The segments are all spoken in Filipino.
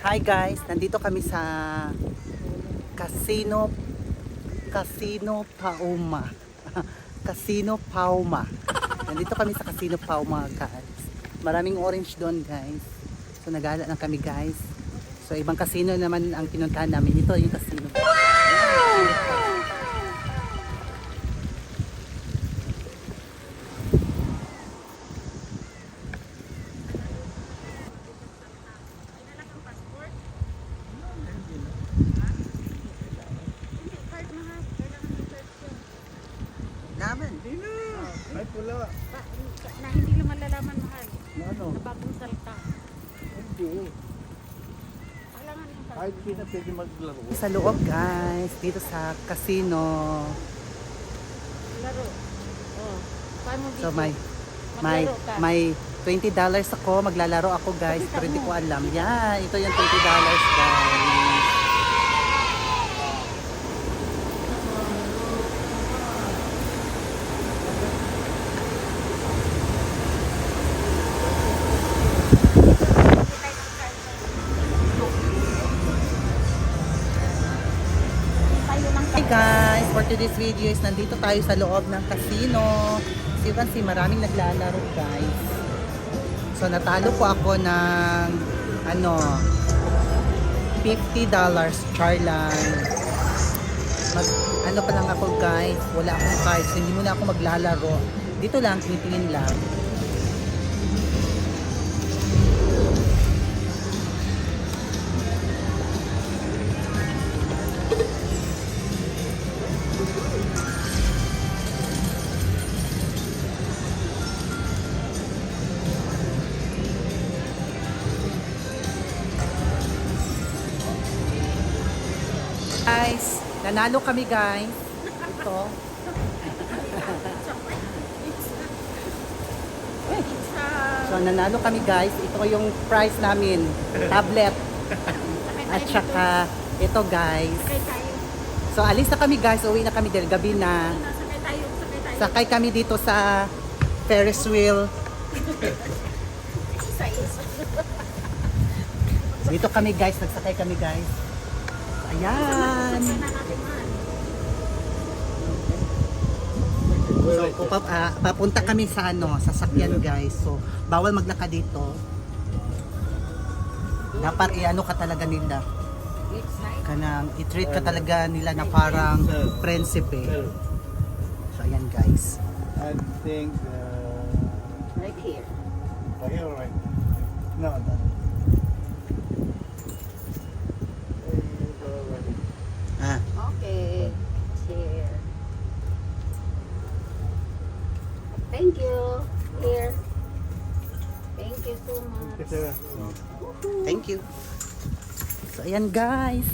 Hi guys, nandito kami sa Casino Pauma. Casino Pauma. Nandito kami sa Casino Pauma guys. Maraming orange doon guys. So nagala lang kami guys. So ibang casino naman ang pinuntahan namin. Ito yung casino. Naman. Ay, pula. Na hindi mo malalaman mahal. Ano? Na bagong salta. Hindi. Kailangan yung salta. Kahit hindi na pwede maglaro. Sa loob guys, dito sa casino. Laro. Oh. Paano dito? So may Maglaro ka. may $20 ako, maglalaro ako guys, pero hindi ko alam. Yan, ito yung $20 guys. Tayo lang Hey guys, for today's video is nandito tayo sa loob ng casino. So you can see maraming naglalaro guys. So natalo po ako ng $50 charlan. Ano pa lang ako guys, wala akong cards, hindi muna ako maglalaro. Dito lang, tinitingin lang. Guys, nanalo kami guys. Ito. So nanalo kami guys. Ito yung prize namin. Tablet. At saka ito guys. Sakay tayo. So alis na kami guys. Uwi na kami dahil gabi na. Sakay tayo. Sakay tayo. Sakay kami dito sa Ferris wheel. Dito kami guys. Nagsakay kami guys. Ayan. Sakay na natin man. So, papunta kami sa sasakyan guys. So, bawal maglakad dito. Dapat ka talaga nila. I-treat ka talaga nila na parang prinsipe. So, ayan guys. I think, Right here. here, right? No, no. Ah, Okay. Here. Thank you. Here. Thank you so much. thank you. So, ayan guys.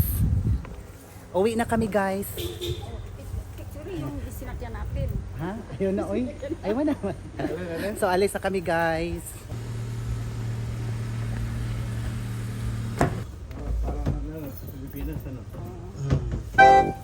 Uwi na kami guys. Picture yung sinakyan natin. Ha? Ayun na, oy. Ayun na naman. So, alis na kami guys. Parang sa Pilipinas, ano? Mm.